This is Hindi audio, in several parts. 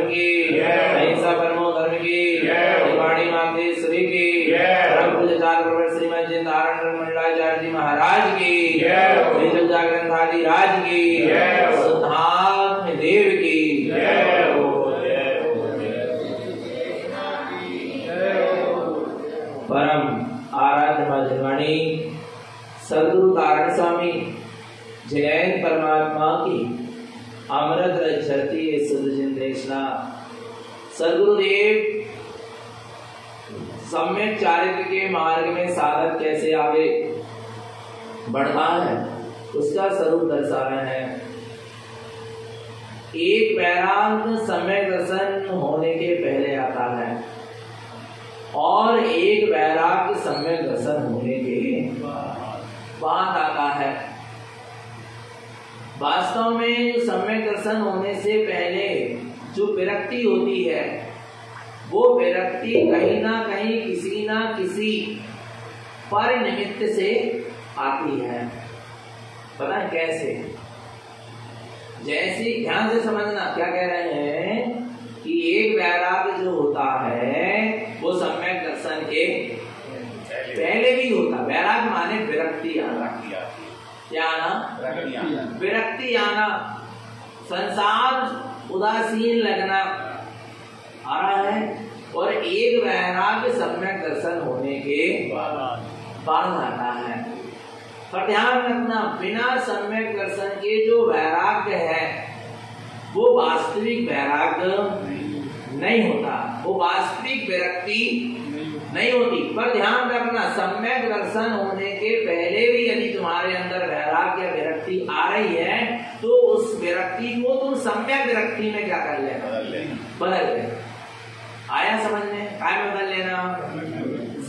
की, अहिंसा परमो धर्म की, वाणी मातेश्वरी की, परम पूज्यचार्य प्रवर श्रीमद जय नारायण मंडलाचार्य जी महाराज की, जग जागरण आदि राज की, शुद्धात्म देव की, परम आराध्य मधुरवाणी सदगुरु तारण स्वामी जयंत परमात्मा की अमृत रचती सुध जिंदेशना। सदगुरुदेव सम्यक चारित्र के मार्ग में साधक कैसे आगे बढ़ता है उसका स्वरूप दर्शा रहे हैं। एक वैराग्य सम्यक दर्शन होने के पहले आता है और एक वैराग्य सम्यक दर्शन होने के बाद आता है। वास्तव में जो सम्यक दर्शन होने से पहले जो विरक्ति होती है वो विरक्ति कहीं ना कहीं किसी ना किसी पर निमित्त से आती है। पता है कैसे? जैसे ध्यान से समझना, क्या कह रहे हैं कि एक वैराग्य जो होता है वो सम्यक दर्शन के पहले भी होता। वैराग्य माने विरक्ति आना, क्या आना? विरक्ति आना, संसार उदासीन लगना आ रहा है। और एक वैराग्य सम्यक दर्शन होने के बाद आता है। पर ध्यान रखना, बिना सम्यक दर्शन के जो वैराग्य है वो वास्तविक वैराग्य नहीं होता, वो वास्तविक विरक्ति नहीं होती। पर ध्यान रखना, सम्यक दर्शन होने के पहले भी यदि तुम्हारे अंदर वैराग्य या विरक्ति आ रही है तो उस विरक्ति को तुम सम्यक विरक्ति में क्या कर लेना? बदल लेना। आया समझ में? काय में बदल लेना?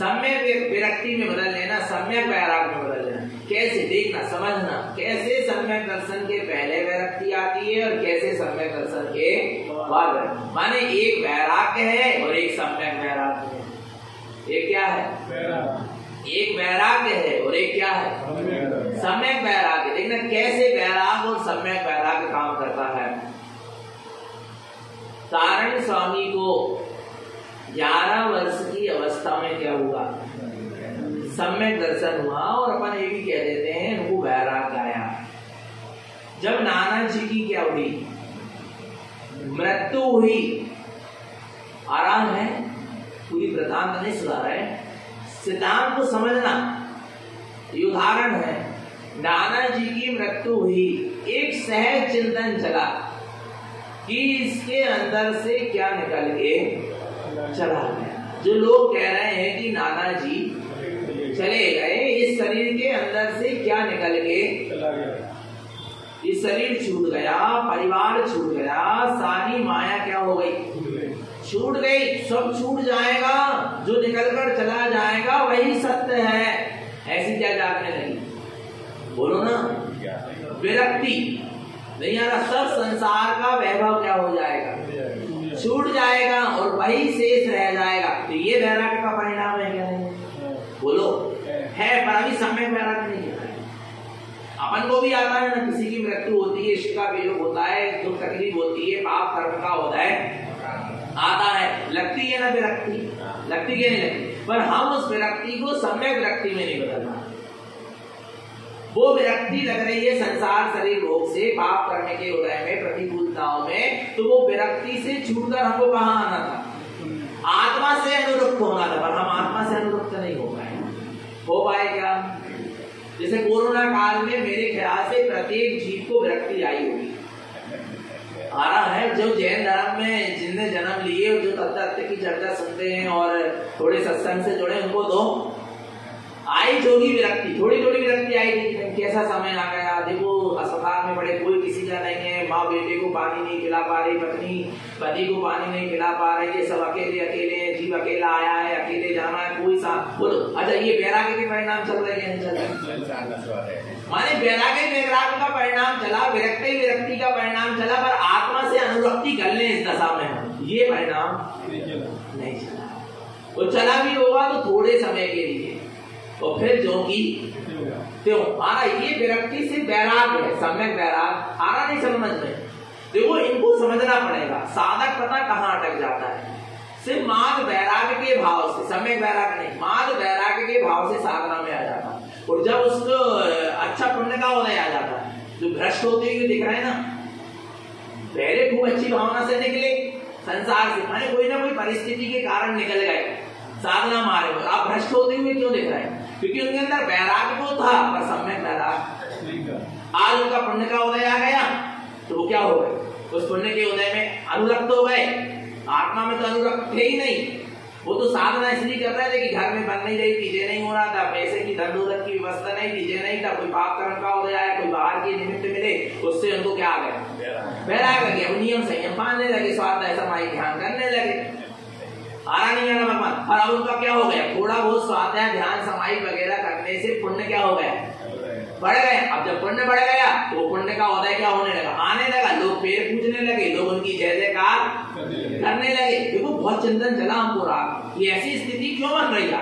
सम्यक विरक्ति में बदल लेना, सम्यक वैराग्य में बदल लेना। कैसे? देखना, समझना, कैसे सम्यक दर्शन के पहले विरक्ति आती है और कैसे सम्यक दर्शन के बाद। माने एक वैराग्य है और एक सम्यक वैराग्य है। एक क्या है? एक वैराग्य है और एक क्या है? सम्यक वैराग्य। देखना कैसे वैराग्य और सम्यक वैराग्य काम करता है। तारण स्वामी को 11 वर्ष की अवस्था में क्या हुआ? सम्यक दर्शन हुआ और अपन ये भी कह देते हैं उनको वैराग्य आया। जब नाना जी की क्या हुई? मृत्यु हुई। आराम है, पूरी वृतांत नहीं सुना रहे, सिद्धांत को समझना। ये उदाहरण है, नाना जी की मृत्यु हुई, एक सहज चिंतन चला कि इसके अंदर से क्या निकल के चला गया। जो लोग कह रहे हैं कि नाना जी चले गए, इस शरीर के अंदर से क्या निकल के चला गया? इस शरीर छूट गया, परिवार छूट गया, सारी माया क्या हो गई? छूट गई। सब छूट जाएगा, जो निकलकर चला जाएगा वही सत्य है। ऐसी क्या जागने लगी? बोलो ना, विरक्ति नहीं आ रहा। सब संसार का वैभव क्या हो जाएगा? छूट जाएगा और वही शेष रह जाएगा। तो ये वैराग्य का परिणाम है क्या? नहीं? बोलो, है, पर अभी सम्यक वैराग्य नहीं है। अपन को भी आता है ना, किसी की मृत्यु होती है, इश्क का वियोग होता है, दुख तकलीफ होती है, पाप कर्म का होता है, आता है, लगती है ना विरक्ति? लगती है नहीं लगती? पर हम उस विरक्ति को सम्यक विरक्ति में नहीं बदलना। वो विरक्ति लग रही है संसार शरीर भोग से, पाप करने के उदय में, प्रतिकूलताओं में, तो वो विरक्ति से छूटकर हमको कहाँ आना था? आत्मा से अनुरुक्त होना था। पर हम आत्मा से अनुरुक्त नहीं हो पाए। हो पाए क्या? जैसे कोरोना काल में मेरे ख्याल से प्रत्येक जीव को विरक्ति आई होगी। आ रहा है, जो जैन धर्म में जिनने जन्म लिए, जो तत्व की चर्चा सुनते हैं और थोड़े सत्संग से जुड़े, उनको तो आई जोगी विरक्ति, थोड़ी थोड़ी विरक्ति आई थी। कैसा समय आ गया, देखो अस्पताल में पड़े, कोई किसी का नहीं है, माँ बेटे को पानी नहीं पिला पा रही, पत्नी पति को पानी नहीं पिला पा रही, ये सब अकेले अकेले, जीव अकेला आया है, अकेले जाना है, कोई साथ। बोलो, अच्छा ये वैराग्य के परिणाम चल रहे हैं? चल रहे माने वैराग्य का परिणाम चला, विरक्ति का परिणाम चला, पर आत्मा से अनुरक्ति कर ले इस दशा में, ये परिणाम नहीं चला। वो चला भी होगा तो थोड़े समय के लिए, तो फिर जोगी क्यों? माना ये विरक्ति से वैराग्य है, सम्यक वैराग्य। आना नहीं समझ में? देखो इनको समझना पड़ेगा। साधक पता कहाँ अटक जाता है, सिर्फ मार्ग वैराग्य के भाव से, सम्यक वैराग्य नहीं, मार्ग वैराग्य के भाव से साधना में आ जाता है। और जब उसको अच्छा पुण्य का उदय आ जाता है, जो भ्रष्ट होते हुए दिख रहे हैं ना, पहले खूब अच्छी भावना से निकले संसार से, माने कोई ना कोई परिस्थिति के कारण निकल गए साधना मार्ग में, आप भ्रष्ट होते हुए क्यों दिख रहे हैं? क्योंकि उनके अंदर वैराग्य तो था पर सम्यक वैराग्य। आज उनका पुण्य का उदय आ गया तो वो क्या हो गए, उस पुण्य के उदय में अनुरक्त हो गए। आत्मा में तो अनुरक्त थे ही नहीं, वो तो साधना इसलिए कर रहे थे कि घर में बन नहीं रही थी, ये नहीं हो रहा था, पैसे की धन दौलत की व्यवस्था नहीं थी, ये नहीं था, कोई पाप कर्म का उदय आया, कोई बाहर के निमित्त मिले, उससे उनको क्या आ गया, वैराग्य गया, नियम संयम पालने लगे, स्वार्थ समाई ध्यान करने लगे, आरा नहीं आना भगवान। और अब उनका क्या हो गया, थोड़ा बहुत स्वाध्याय ध्यान समाई वगैरह करने से पुण्य क्या हो गया, बढ़ गए। अब जब पुण्य बढ़ गया तो पुण्य का उदय क्या होने लगा, आने लगा, लोग पैर पूजने लगे, लोग उनकी जय जयकार करने लगे। देखो बहुत चिंतन चला हमको रात, ये ऐसी स्थिति क्यों बन रही है?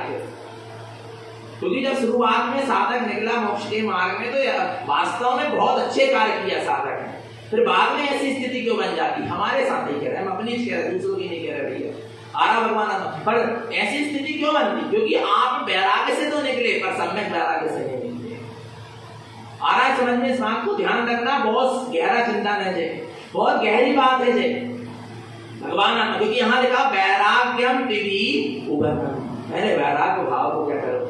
क्योंकि जब शुरुआत में साधक निकला मोक्ष के मार्ग में तो वास्तव में बहुत अच्छे कार्य किया साधक ने, फिर बाद में ऐसी स्थिति क्यों बन जाती? हमारे साथ ही कह रहे हैं, हम अपनी कह रहे, दूसरों की नहीं कह रहे भैया, आरा भगवान। पर ऐसी स्थिति क्यों बनती? क्योंकि आप वैराग्य से तो निकले पर सम्यक वैराग्य से नहीं निकले। आरा समझ में इस बात को ध्यान रखना, बहुत गहरा चिंतन है, बहुत गहरी बात है जय भगवान। क्योंकि यहाँ लिखा वैराग्यम विधि उगम, मैंने वैराग्य भाव को क्या करो,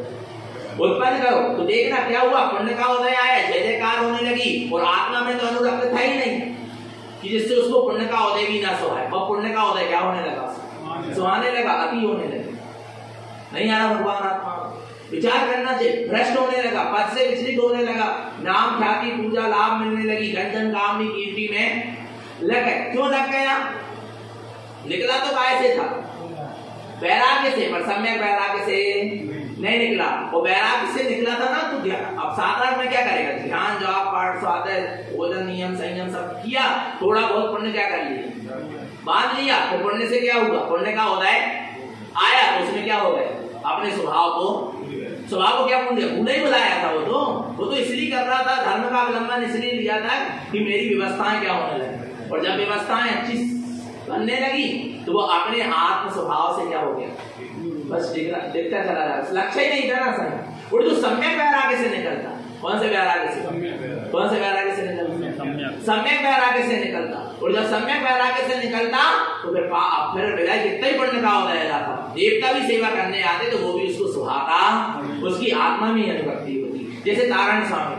उत्पन्न करो। तो देखना क्या हुआ, पुण्य का उदय आया, जय जयकार होने लगी, और आत्मा में तो अनुरक्त था ही नहीं कि जिससे उसको पुण्य का उदय भी ना सोहाए। और पुण्य का उदय क्या होने लगा, सुहाने लगा, अति होने लगे, नहीं आ रहा भगवान आत्मा, विचार करना चाहिए, भ्रष्ट होने लगा, पद से विचलित होने लगा, नाम ख्याति पूजा लाभ मिलने लगी, धन कामनी कीर्ति में लग गए। क्यों लग गया? निकला तो काय से था, वैराग्य से, पर सम्यक वैराग्य से नहीं निकला। और वैराग्य से निकला था ना, तो अब साधक में क्या करेगा, ध्यान जाप पाठ स्वाध्याय भोजन नियम संयम सब किया, थोड़ा बहुत पुण्य क्या कर लिया, बांध लिया, तो पुण्य से क्या हुआ, पुण्य का उदय आया, तो उसमें क्या हो गया, अपने स्वभाव को क्या भूल गया, भूल ही बुलाया था। वो तो इसलिए कर रहा था, धर्म का अवलंबन इसलिए लिया था कि मेरी व्यवस्थाएं क्या होने लगी, और जब व्यवस्थाएं अच्छी बनने लगी तो वो अपने आत्म स्वभाव से क्या हो गया, बस दिखता चला जा रहा, लक्ष्य ही नहीं था ना सही। और जो सम्यक वैराग्य से निकलता, कौन से वैराग्य से, कौन से वैराग्य से निकलता, सम्यक वैराग्य से निकलता। और जब सम्यक वैराग्य से निकलता तो फिर विलय जितना ही पुण्य का उदय जाता, देवता भी सेवा करने आते तो वो भी उसको सुहाता, उसकी आत्मा में अनुरक्ति होती। जैसे तारण स्वामी,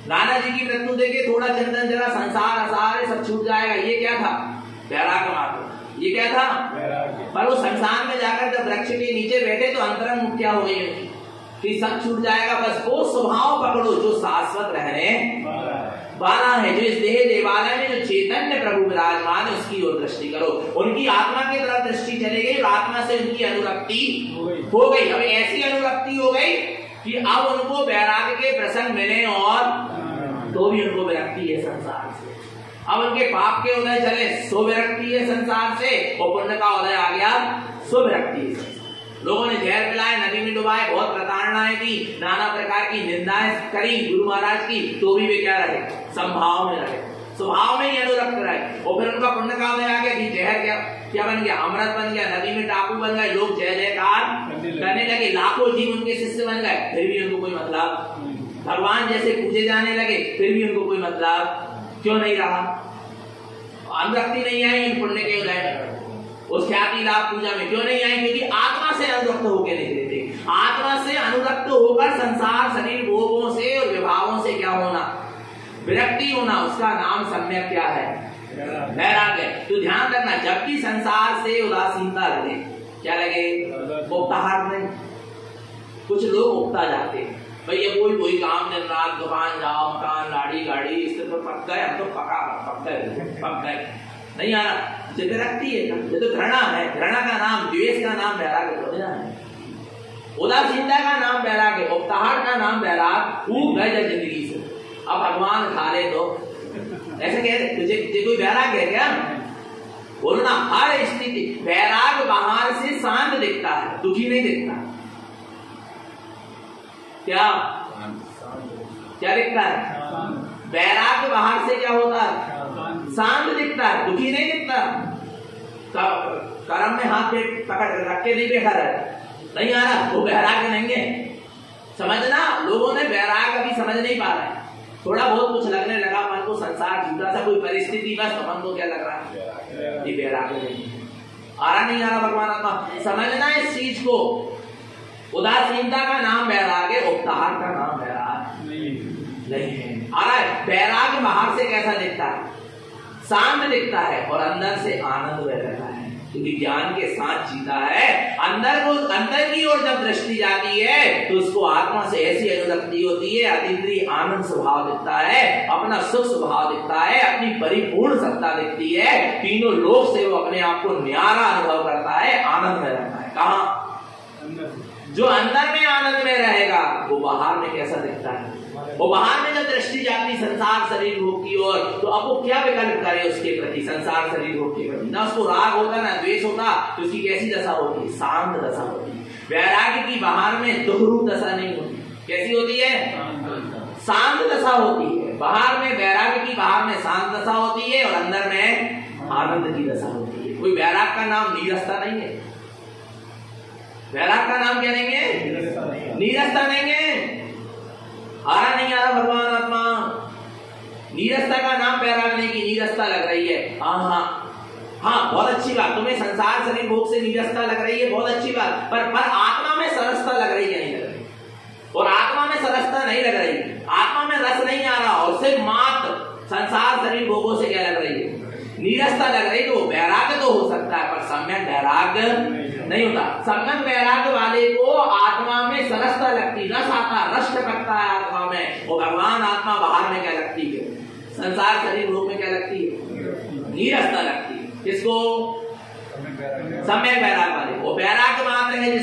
नाना जी की मृत्यु देखे, थोड़ा चिंतन जरा, संसार असार सब छूट जाएगा, ये क्या था, वैराग्य मात्र, ये क्या था, पर वो संसार में जाकर जब वृक्ष के नीचे बैठे तो अंतरंग मुक्त क्या हो गई उनकी, कि सब छूट जाएगा, बस वो स्वभाव पकड़ो जो शाश्वत रहने वाला है, जो इस देह देवालय में जो चैतन्य प्रभु विराजमान है उसकी ओर दृष्टि करो। उनकी आत्मा की तरफ दृष्टि चली गई और आत्मा से उनकी अनुरक्ति हो गई। अब ऐसी अनुरक्ति हो गई कि अब उनको वैराग्य के प्रसंग मिले और तो भी उनको विरक्ति है संसार से। अब उनके पाप के उदय चले, सो विरक्ति है संसार से, और पुण्य का उदय आ गया, सो विरक्ति है। लोगों ने जहर पिलाए, नदी में डुबाए, बहुत प्रताड़नाएं की, नाना प्रकार की निंदाएं करी गुरु महाराज की, तो भी वे क्या रहे, संभाव में रहे, स्वभाव में ही अनुरक्त रहे। और फिर उनका पुण्य का उदय आ गया कि जहर क्या बन गया, अमृत बन गया, नदी में टापू बन गए, लोग जय जयकार करने लगे, लाखों जीव उनके शिष्य बन गए, फिर भी उनको कोई मतलब, भगवान जैसे पूजे जाने लगे, फिर भी उनको कोई मतलब क्यों नहीं रहा, अनुरक्ति नहीं आई इन पुण्य के उदय में, उस ख्याति लाभ पूजा में क्यों नहीं आई, क्योंकि आत्मा से अनुरक्त होकर निकले थे। आत्मा से अनुरक्त होकर संसार शरीर भोगों से और विभावों से क्या होना, विरक्ति होना, उसका नाम सम्यक क्या है, वैराग्य। तो ध्यान रखना, जबकि संसार से उदासीनता लगे, क्या लगे, उकताहट नहीं। कुछ लोग उकता जाते हैं, भैया कोई काम, दिन रात दुकान जाओ, मकान लाड़ी गाड़ी, इससे तो पक गए, हम तो पक गए नहीं आ रहा, विरक्ति है, ये तो घृणा है, घृणा का नाम, द्वेष का नाम वैराग्य थोड़ी ना है, उदासीनता का नाम वैराग्य, उकताहट का नाम वैराग, ऊब गए जब जिंदगी से, अब भगवान खा ले तो ऐसे कह रहे, तुझे कोई वैराग्य है क्या, बोलना। हर स्थिति वैराग बाहर से शांत दिखता है, दुखी नहीं दिखता, क्या दिखता है, वैराग्य बाहर से क्या होता है, शांत दिखता है, दुखी नहीं दिखता। कर्म में हाथ पकड़ रख के नहीं बैठा रहता, नहीं आ रहा, वो बैराग नहीं है। समझना, लोगों ने बैराग अभी समझ नहीं पा रहे। थोड़ा बहुत कुछ लगने लगा मन को, संसार झूठा सा कोई परिस्थिति, बस तो मन को क्या लग रहा है, ये बैराग नहीं है। आ रहा नहीं आ रहा भगवान आत्मा, समझना इस चीज को। उदासीनता का नाम बैराग है, उपहार का नाम बैराग नहीं है। आ रहा है, बैराग बाहर से कैसा दिखता है, शांत दिखता है और अंदर से आनंद रहता है, क्योंकि ज्ञान के साथ जीता है। अंदर की ओर जब दृष्टि जाती है तो उसको आत्मा से ऐसी अनुरक्ति होती है, अतीन्द्रिय आनंद स्वभाव दिखता है, अपना सुख स्वभाव दिखता है, अपनी परिपूर्ण सत्ता दिखती है, तीनों लोक से वो अपने आप को न्यारा अनुभव करता है, आनंद में रहता है। कहाँ? जो अंदर में आनंद में रहेगा वो बाहर में कैसा दिखता है। वो बाहर में जब दृष्टि जाती संसार शरीर भोग की ओर, तो अब वो क्या विकल्प करे उसके प्रति, संसार शरीर भोग के प्रति। ना उसको राग होता ना द्वेष होता, तो उसकी कैसी दशा होती, शांत दशा होती। वैराग्य की बाहर में दुखरूप दशा नहीं होती, कैसी होती है, शांत दशा होती है। बाहर में वैराग्य की बाहर में शांत दशा होती है और अंदर में आनंद की दशा होती है। कोई वैराग का नाम नीरसता नहीं है, वैराग का नाम क्या नहीं है, नीरसता नहीं है। आ रहा नहीं आ रहा भगवान आत्मा, नीरसता का नाम वैराग नहीं की नीरसता लग रही है। हाँ बहुत अच्छी बात, तुम्हें संसार शरीर भोग से नीरसता लग रही है, बहुत अच्छी बात, पर आत्मा में सरसता लग रही है, नहीं लग रही। और आत्मा में सरसता नहीं लग रही, आत्मा में रस नहीं आ रहा, और सिर्फ मात्र संसार शरीर भोगों से क्या लग रही है, नीरसता लग रही। तो वैराग्य तो हो सकता है, पर सम्यक वैराग्य नहीं होता। सम्यक वैराग्य वाले को आत्मा में सरसता लगती, रस आता, रस टपकता है आत्मा में। और भगवान आत्मा बाहर में क्या लगती है, संसार शरीर भोग में क्या लगती है, नीरसता लगती है। किसको? सम्यक वैराग्य वाले को। वैराग्य मात्र है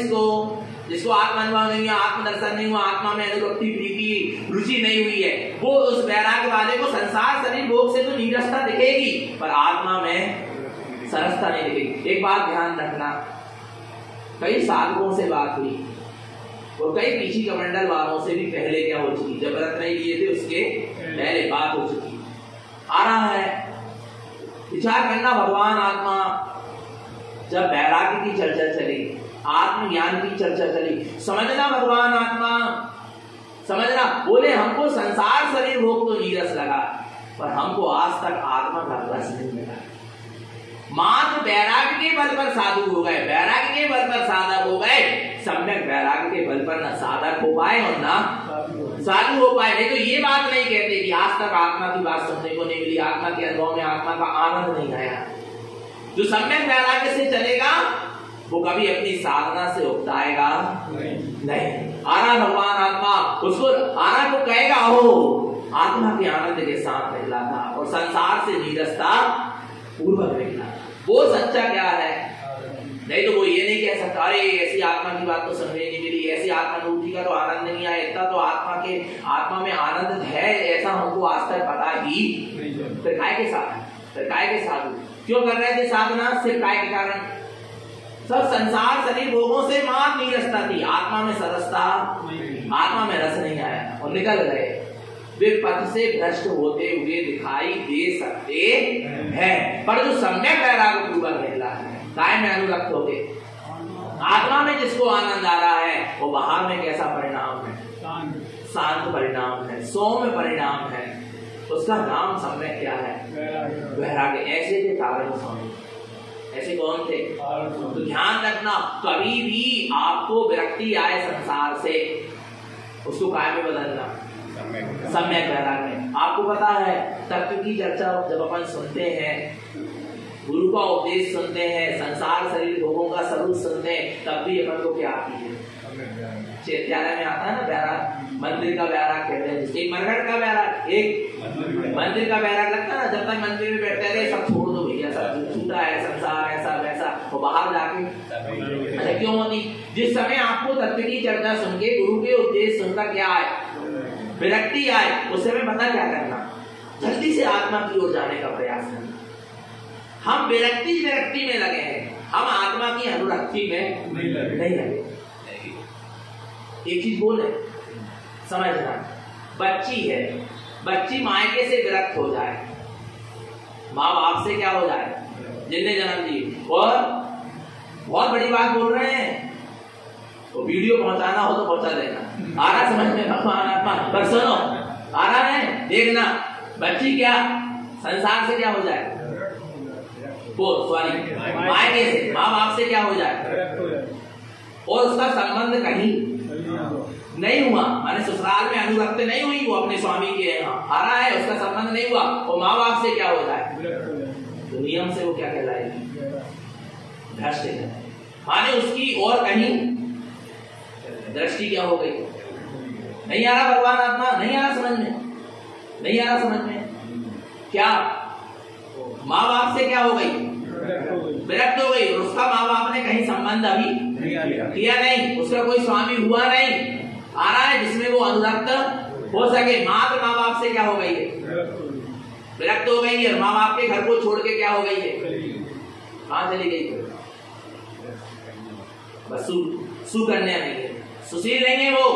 जिसको आत्मानुभव नहीं हुआ, आत्मदर्शन नहीं हुआ, आत्मा में अनुरक्ति प्रीति रुचि नहीं हुई है, वो उस वैराग्य वाले को संसार शरीर भोग से तो नीरसता दिखेगी, पर आत्मा में सरसता नहीं दिखेगी। एक बात ध्यान रखना, कई साधकों से बात हुई और कई पीछी कमंडल वालों से भी पहले क्या हो चुकी, जब व्रत नहीं लिए थे उसके पहले बात हो चुकी। आ रहा है विचार करना, भगवान आत्मा जब वैराग्य की चर्चा चली, आत्मज्ञान की चर्चा चली, समझना भगवान आत्मा, समझना, बोले हमको संसार शरीर भोग तो नीरस लगा, पर हमको आज तक आत्मा का रस नहीं मिला। मात्र वैराग्य के बल पर साधु हो गए, वैराग्य के बल पर साधक हो गए, सम्यक वैराग्य के बल पर न साधक हो पाए और न साधु हो पाए। नहीं तो ये बात नहीं कहते कि आज तक आत्मा की बात सुनने को नहीं मिली, आत्मा के अनुभव में आत्मा का आनंद नहीं आया। जो सम्यक वैराग्य से चलेगा वो कभी अपनी साधना से उकताएगा नहीं। आरा भगवान आत्मा उसको आरा को कहेगा, हो आत्मा के आनंद के साथ निकला था और संसार से नीरसता पूर्वक निकला। वो सच्चा क्या है? नहीं तो वो ये नहीं कह सकता, अरे ऐसी आत्मा की बात तो समझने नहीं मिली, ऐसी आत्मानुभूति का तो आनंद नहीं आया, इतना तो आत्मा में आनंद है ऐसा हमको आज तक पता ही। फिर काय के साथ, फिर काय के साधु क्यों कर रहे थे साधना? सिर्फ काय के कारण, सब संसार शरीर भोगों से मां नीरसता थी, आत्मा में सरसता, आत्मा में रस नहीं आया और निकल गए। वे पथ से भ्रष्ट होते हुए दिखाई दे सकते हैं, पर जो सम्यक वैराग्य पूर्वक निकला है, काय में अनुरक्त होते, आत्मा में जिसको आनंद आ रहा है, वो बाहर में कैसा परिणाम है? शांत परिणाम है, सौम्य परिणाम है। उसका नाम सम्यक क्या है? वैराग्य। ऐसे थे तारण स्वामी, ऐसे कौन थे? तो ध्यान रखना, कभी भी आपको विरक्ति आए संसार से, उसको काय में बदलना, सम्यक वैराग्य में। आपको पता है तत्व की चर्चा जब अपन सुनते हैं, गुरु का उपदेश सुनते हैं, संसार शरीर भोगों का स्वरूप सुनते हैं, तब भी अपन को क्या आती है? चैत्यालय में आता है ना वैराग, मंदिर का वैराग कहते हैं, एक मरघट का वैराग, एक मंदिर का वैराग लगता है ना। जब तक मंदिर में बैठते रहे सब छोड़ दो भैया, सब छूटा है संसार ऐसा वैसा, वो बाहर जाके अच्छा क्यों होती? जिस समय आपको तत्व की चर्चा सुन के, गुरु के उपदेश सुनकर क्या आए, विरक्ति आए, उस समय पता क्या करना? जल्दी से आत्मा की ओर जाने का प्रयास करना। हम विरक्ति में लगे हैं, हम आत्मा की अनुरक्ति में नहीं लगे। एक चीज बोले समझना, बच्ची है, बच्ची मायके से विरक्त हो जाए, माँ बाप से क्या हो जाए, जिनने जन्म दिए। और बहुत बड़ी बात बोल रहे हैं, तो वीडियो पहुंचाना हो तो पहुंचा देना। आ रहा समझ में भगवान आत्मा? पर सुनो, आ रहा है, देखना बच्ची क्या संसार से क्या हो जाए, वो सॉरी मायके से, माँ बाप से क्या हो जाए, और उसका संबंध कहीं नहीं हुआ, माने ससुराल में अनुरक्त नहीं हुई, वो अपने स्वामी के यहाँ आ रहा है, उसका संबंध नहीं हुआ, और माँ बाप से क्या हो जाए, तो नियम से वो क्या कहलाएगी, भ्रष्ट है। माने उसकी और कहीं दृष्टि क्या हो गई। नहीं आ रहा भगवान आत्मा? नहीं आ रहा समझ में? नहीं आ रहा समझ में? क्या माँ बाप से क्या हो गई, विरक्त हो गई, और उसका माँ बाप ने कहीं संबंध अभी किया नहीं, उसका कोई स्वामी हुआ नहीं, आ रहा है जिसमें वो अनुरक्त हो सके। मात्र माँ बाप से क्या हो गई है, विरक्त हो गई है, माँ बाप के घर को छोड़ के क्या हो गई है, कहां चली गई, बस सु करने नहीं है, सुशील नहीं है वो,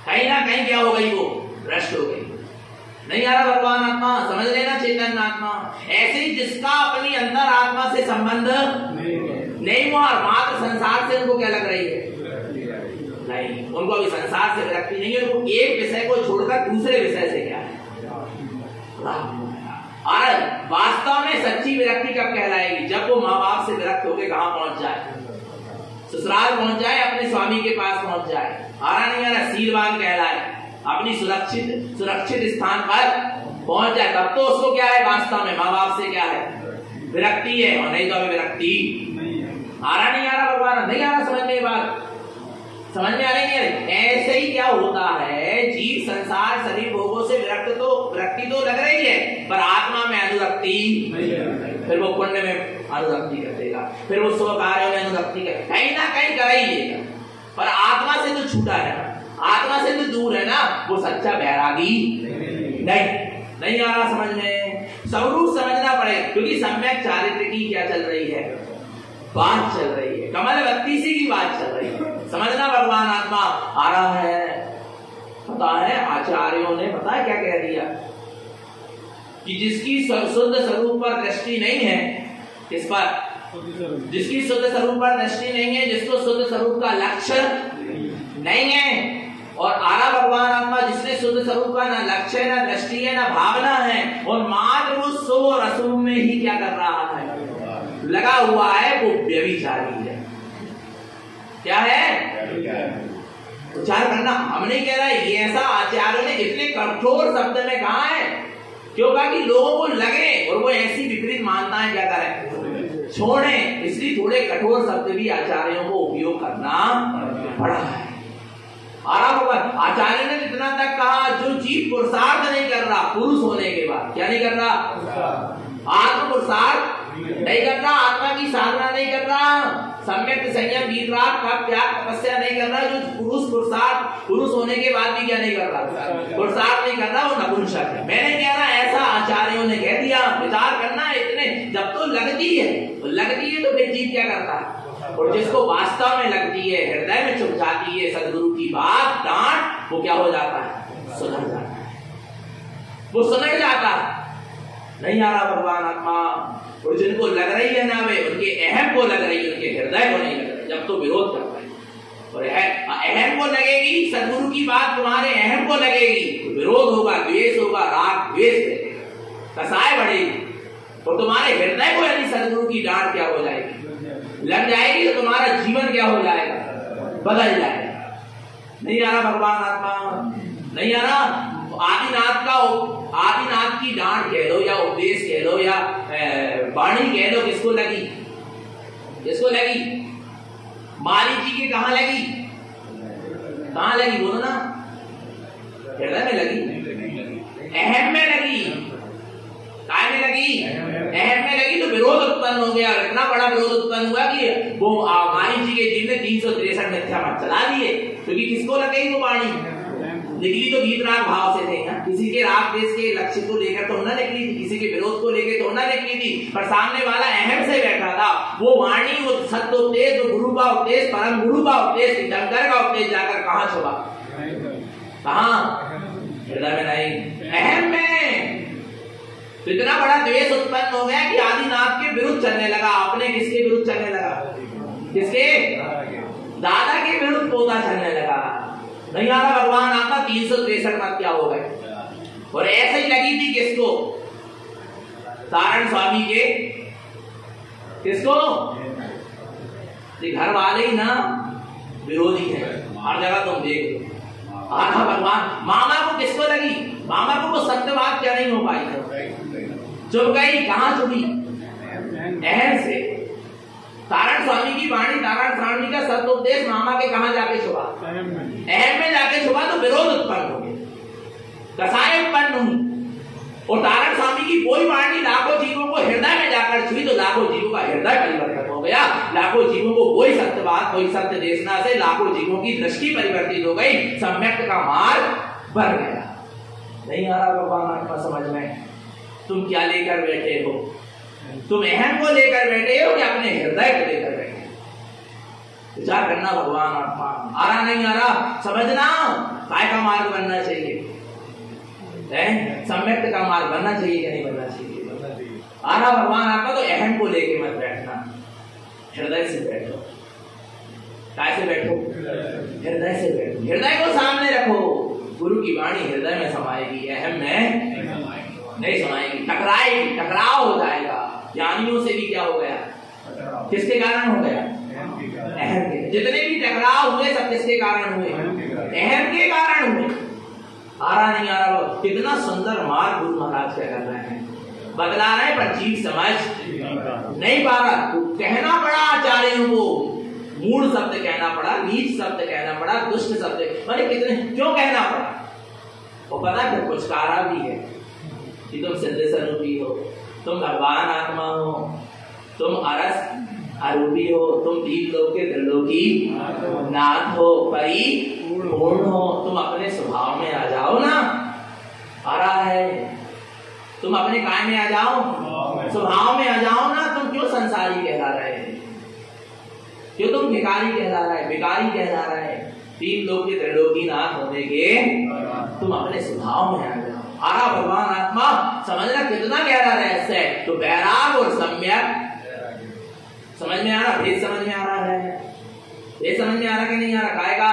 कहीं ना कहीं क्या हो गई, वो भ्रष्ट हो गई। नहीं आ रहा भगवान आत्मा? समझ लेना चेतन आत्मा। ऐसे ही जिसका अपनी अंदर आत्मा से संबंध नहीं हुआ, मात्र संसार से उनको क्या लग रही है, नहीं, उनको अभी संसार से विरक्ति नहीं है, उनको एक विषय को छोड़कर दूसरे विषय से क्या है, और वास्तव में सच्ची विरक्ति कब कहलाएगी, जब वो माँ बाप से विरक्त होकर कहां पहुंच जाए, ससुराल पहुंच जाए, अपने स्वामी के पास पहुंच जाए। आ रहा नहीं आ रहा, शीलवान कहलाए, अपनी सुरक्षित स्थान पर पहुंच जाए, तब तो उसको क्या है, वास्तव में माँ बाप से क्या है, विरक्ति है, और नहीं तो अभी विरक्ति। आ रहा नहीं आ रहा भगवान? नहीं आ रहा समझ में? बात समझ में आ रही है? ऐसे ही क्या होता है, जीव संसार शरीर भोगों से विरक्ति तो लग रही है, पर आत्मा में अनुरक्ति, फिर वो पुण्य में अनुरक्ति करेगा, फिर वो स्व कार्यों में अनुरक्ति करेगा, कहीं ना कहीं कर ही लेगा, पर आत्मा से तो छूटा है ना, आत्मा से तो दूर है ना, वो सच्चा बैरागी नहीं आ रहा समझ में? स्वरूप समझना पड़ेगा, क्योंकि सम्यक चारित्र की क्या चल रही है, बात चल रही है, कमल बत्तीसी की बात चल रही है। समझना भगवान आत्मा आ रहा है। पता है आचार्यों ने पता है क्या कह दिया, कि जिसकी शुद्ध स्वरूप पर दृष्टि नहीं है, किस पर, जिसकी शुद्ध स्वरूप पर दृष्टि नहीं है, जिसको शुद्ध स्वरूप का लक्ष्य नहीं है, और आरा भगवान आत्मा जिसने शुद्ध स्वरूप का ना लक्ष्य है, ना दृष्टि है, ना भावना है, और मात्र वो शुभ और अशुभ में ही क्या कर रहा है, लगा हुआ है, वो व्यभिचारी है। क्या है? उच्चार करना हम नहीं कह रहे, ये ऐसा आचार्यों ने इतने कठोर शब्द में कहा है, क्यों कहा कि लोगों को लगे और वो ऐसी विपरीत मानताएं क्या करें, छोड़े, इसलिए थोड़े कठोर शब्द भी आचार्यों को उपयोग करना पड़ा है। आचार्य ने इतना तक कहा, जो जीव पुरुषार्थ नहीं कर रहा पुरुष होने के बाद, क्या नहीं कर रहा, आत्म पुरुषार्थ नहीं कर रहा, आत्मा की साधना नहीं कर रहा, सम्यक संयम वीत राग का त्याग तपस्या नहीं कर रहा, जो पुरुष होने के बाद भी क्या नहीं कर रहा, पुरुषार्थ नहीं कर रहा, वो नपुंसक है। मैंने कह रहा ऐसा आचार्यों ने कह दिया, विचार करना इतने, जब तो लगती है तो फिर जीव क्या करता है, और जिसको वास्तव में लगती है, हृदय में चुप जाती है सदगुरु की बात, डांट, वो क्या हो जाता है, सुधर जाता है, वो सुधर जाता है। नहीं आ रहा भगवान आत्मा, और जिनको लग रही है ना, वे उनके अहम को लग रही है, उनके हृदय को नहीं लग रही, जब तो विरोध कर रहे हैं, और अहम को लगेगी सदगुरु की बात, तुम्हारे अहम को लगेगी तो विरोध होगा, द्वेष होगा, राग द्वेष रहेगा, कसाय बढ़ेगी, और तुम्हारे हृदय को यदि सदगुरु की डांट क्या हो जाएगी, लग जाएगी, तो तुम्हारा जीवन क्या हो जाएगा, बदल जाएगा। नहीं आ रहा भगवान आत्मा? नहीं आ रहा? आदिनाथ की डांट कह लो, या उपदेश कह लो, या वाणी कह लो, किसको लगी, माली जी के कहां लगी, बोलो ना, हृदय में लगी, अहम में लगी, काय में लगी, अहम में लगी, तो विरोध उत्पन्न हो गया, इतना बड़ा विरोध उत्पन्न हुआ कि वो माली जी के जीव ने 363 मिथ्या मत चला दिए, क्योंकि किसको लग गई वो वाणी, निकली तो गीतराग भाव से थे ना, किसी के राग देश के लक्ष्य को लेकर तो ना निकली थी, किसी के विरोध को लेकर तो ना निकली थी, पर सामने वाला अहम से बैठा था, वो वाणी, वो सत्य उपदेश, वो गुरु का उपदेश, परम गुरु का उपदेश, शंकर का उपदेश जाकर कहां छुपा, कहां, हृदय में नहीं, अहम में। तो इतना बड़ा द्वेष उत्पन्न हो गया कि आदिनाथ के विरुद्ध चलने लगा। अपने किसके विरुद्ध चलने लगा? किसके? दादा के विरुद्ध पोता चलने लगा। नहीं आ रहा भगवान आपका 363 मत क्या हो गए। और ऐसे ही लगी थी किसको? तारण स्वामी के। किसको? घर वाले ही ना विरोधी है, हर जगह तुम देख लो। आधा भगवान मामा को किसको लगी? मामा को सत्यवाद क्या नहीं हो पाई, चुप गई। कहां चुपी? अहम से। तारण स्वामी की वाणी, तारण स्वामी का सत्योपदेश मामा के कहां जाके छुपा? अहम में जाके छुपा। तो विरोध उत्पन्न हो गया, कसाय उत्पन्न हुई। और तारण स्वामी की कोई वाणी लाखों जीवों को हृदय में जाकर छुई तो लाखों जीवों का हृदय परिवर्तन हो गया। लाखों जीवों को वही सत्यवाद, वही सत्य देशना से लाखों जीवों की दृष्टि परिवर्तित हो गई, सम्यक्त का मार्ग बढ़ गया। नहीं आ रहा भगवान आत्मा समझ में? तुम क्या लेकर बैठे हो? तुम अहम को लेकर बैठे हो कि अपने हृदय को लेकर बैठे हो? विचार करना भगवान आत्मा। आ रहा नहीं आ रहा समझना। काय का मार्ग बनना चाहिए? सम्यक्त का मार्ग बनना चाहिए कि नहीं बनना चाहिए? आ रहा भगवान आत्मा। तो अहम को लेके मत बैठना, हृदय से बैठो। काय से बैठो? हृदय से बैठो। हृदय को सामने रखो। गुरु की वाणी हृदय में समाएगी, अहम में नहीं समाएगी। टकराएगी, टकराव हो जाएगा। ज्ञानियों से भी क्या हो गया? किसके कारण हो गया? अहम के। जितने भी टकराव हुए सब किसके कारण हुए? अहम के कारण हुए। आ रहा नहीं आ रहा? कितना सुंदर मार्ग गुरु महाराज क्या कर रहे हैं, बदला रहे, पर जीव समझ नहीं पा रहा। तो कहना पड़ा आचार्यों को, मूढ़ शब्द कहना पड़ा, नीच शब्द कहना पड़ा, दुष्ट शब्द, अरे कितने क्यों कहना पड़ा? वो पता है कुछ कारा भी है कि तुम सिद्ध स्वरूपी हो, तुम भगवान आत्मा हो, तुम अरस अरूपी हो, तुम दीप लोक के त्रिलोकी नाथ हो, परिपूर्ण हो। तुम अपने स्वभाव में आ जाओ ना। आ रहा है तुम अपने काय में आ जाओ, स्वभाव में आ जाओ ना। तुम क्यों संसारी कहला रहे हैं? क्यों तुम भिखारी कहला रहे, भिखारी कहला रहे? तीन लोक के त्रिलोकी नाथ होने के तुम अपने स्वभाव में आ जाओ। आ रहा भगवान आत्मा समझना कितना गहरा रहस्य है। तो वैराग और सम्यक समझ में आ रहा, भेद समझ में आ रहा है, भेद समझ में आ रहा कि नहीं आ रहा? काय का?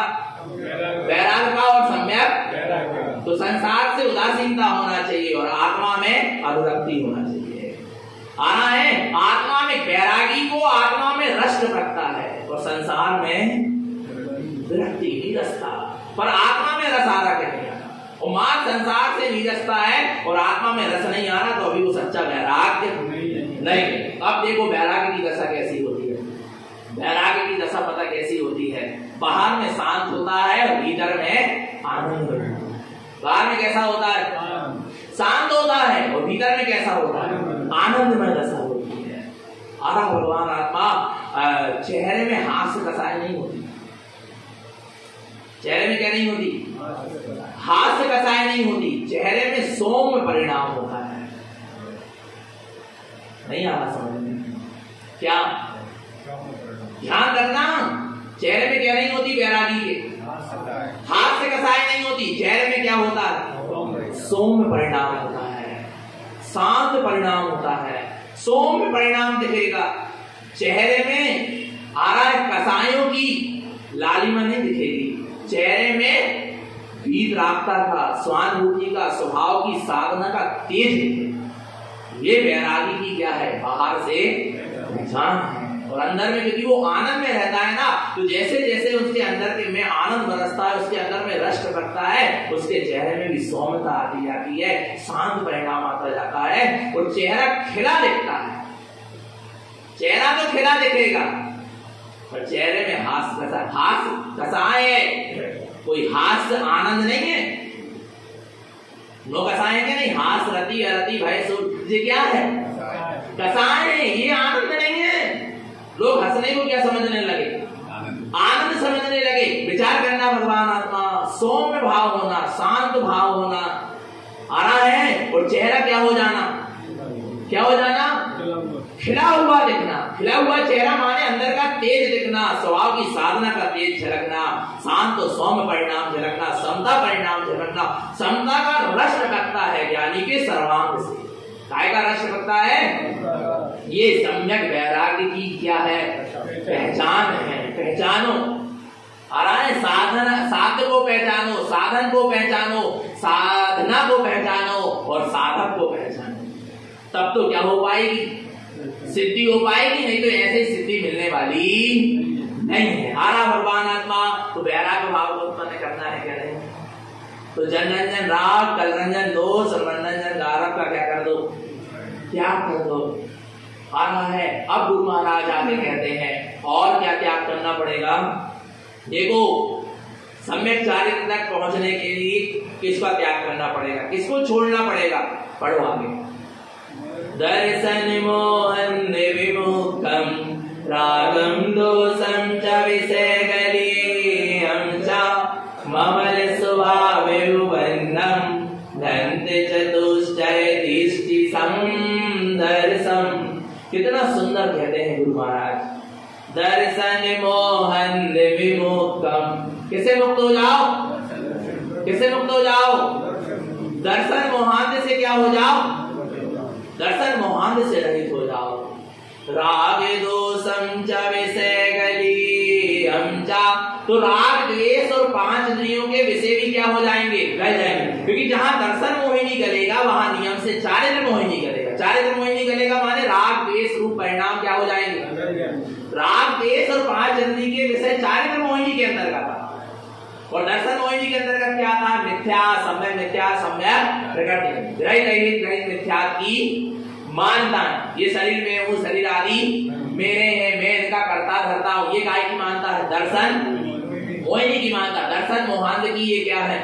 वैराग का और सम्यक। तो संसार से उदासीनता होना चाहिए और आत्मा में अनुरक्ति होना चाहिए। आना है आत्मा में वैरागी को आत्मा में रस रखता है और संसार में विरक्ति नीरसता। पर आत्मा में रस आ रहा क्या नहीं आ रहा? और मां संसार से नीरसता है और आत्मा में रस नहीं आ रहा, तो अभी वो सच्चा वैराग्य नहीं। अब देखो वैराग्य की दशा कैसी होती है। वैराग्य की दशा पता कैसी होती है? बाहर में शांत होता है और भीतर में आनंद होता है। बाहर में कैसा होता है? शांत होता है और भीतर में कैसा होता है? आनंदमय दशा होती है। आरा भगवान आत्मा चेहरे में हास्य कसाय नहीं होती। चेहरे में क्या नहीं होती? हास्य कसाय नहीं होती। चेहरे में सौम्य परिणाम होता है। नहीं आ रहा समझ में? क्या ध्यान रखना, चेहरे में क्या नहीं होती? वैरागी के हास्य कसाय नहीं होती। चेहरे में क्या होता है? सौम्य परिणाम होता है, शांत परिणाम होता है, सौम्य परिणाम दिखेगा। चेहरे में आ रहा है कसायों की लालिमा नहीं दिखेगी। चेहरे में वीतरागता का, स्वानुभूति का, स्वभाव की साधना का तेज दिखेगा। ये वैरागी की क्या है? बाहर से पहचान है और अंदर में क्योंकि वो आनंद में रहता है ना, तो जैसे जैसे उसके अंदर के में आनंद बरसता है, उसके अंदर में रस करता है, उसके चेहरे में भी सौम्यता आती जाती है, शांत परिणाम आता जाता है और चेहरा खिला दिखता है। चेहरा तो खिला दिखेगा पर चेहरे में हास्य कसाय है। कोई हास्य आनंद नहीं है। लोग कसाएंगे नहीं, हास रति अरति भय सुख, ये क्या है? कसाय है, ये आनंद नहीं है। लोग हंसने को क्या समझने लगे? आनंद समझने लगे। विचार करना भगवान आत्मा, सौम्य भाव होना, शांत भाव होना आ रहा है और चेहरा क्या हो जाना? क्या हो जाना? खिला हुआ दिखना। खिला हुआ चेहरा माने अंदर का तेज दिखना, स्वभाव की साधना का तेज झलकना, शांत और सौम्य परिणाम झलकना, समता परिणाम झलकना। समता का रस रखता है ज्ञानी के सर्वांग से। काय का रस टपकता है? ये सम्यक वैराग्य की क्या है? पहचान है। पहचानो, आ रहा है साधन, साध्य को पहचानो, साधन को पहचानो, साधना को पहचानो और साधक को पहचानो, तब तो क्या हो पाएगी? सिद्धि हो पाएगी, नहीं तो ऐसे सिद्धि मिलने वाली नहीं है। आ रहा भगवान आत्मा, तो वैराग्य भाव को उत्पन्न करना है, क्या नहीं? तो जनरंजन राग, कलरंजन दोष, मनरंजन गारव का क्या कर दो? त्याग कर दो। आ रहा है। अब गुरु महाराज आके कहते हैं और क्या त्याग करना पड़ेगा? देखो, सम्यक चारित्र तक पहुंचने के लिए किसका त्याग करना पड़ेगा, किसको छोड़ना पड़ेगा? पढ़ो आगे। दर्शन मोहन विमुखम रागम दोषम च विषय गलीयम च ममल स्वभावन्नम धन्ते चतुष्टय दृष्टि समदर्शम। कितना सुंदर कहते हैं गुरु महाराज। दर्शन मोहन विमुक्तम, किसे मुक्त हो जाओ? किसे मुक्त हो जाओ? दर्शन मोहांध से क्या हो जाओ? दर्शन मोहांध से रहित हो जाओ। राग दोषम च विषय गलीयम च, तो राग द्वेष और 5 इंद्रियों के विषय भी क्या हो जाएंगे? गल जाएंगे। क्योंकि जहां दर्शन मोहिनी गलेगा वहां नियम से चारित्र मोहिनी गलेगा। चारित्र मोहिनी गलेगा माने राग द्वेष रूप परिणाम क्या हो जाएंगे? राग द्वेष और 5 इंद्रिय के विषय चारित्र मोहिनी के अंतर्गत आता है। और दर्शन मोहिनी के अंतर्गत क्या आता है? मिथ्या, सम्यक मिथ्या, सम्यक प्रकृति, ग्रहित रहित, ग्रहित मिथ्या की मानता है। ये शरीर में हूँ, शरीर आदि मेरे हैं, मैं इनका करता धरता हूँ, ये काय की मानता है? दर्शन मोहिनी की मानता है। दर्शन मोहांध की ये क्या है?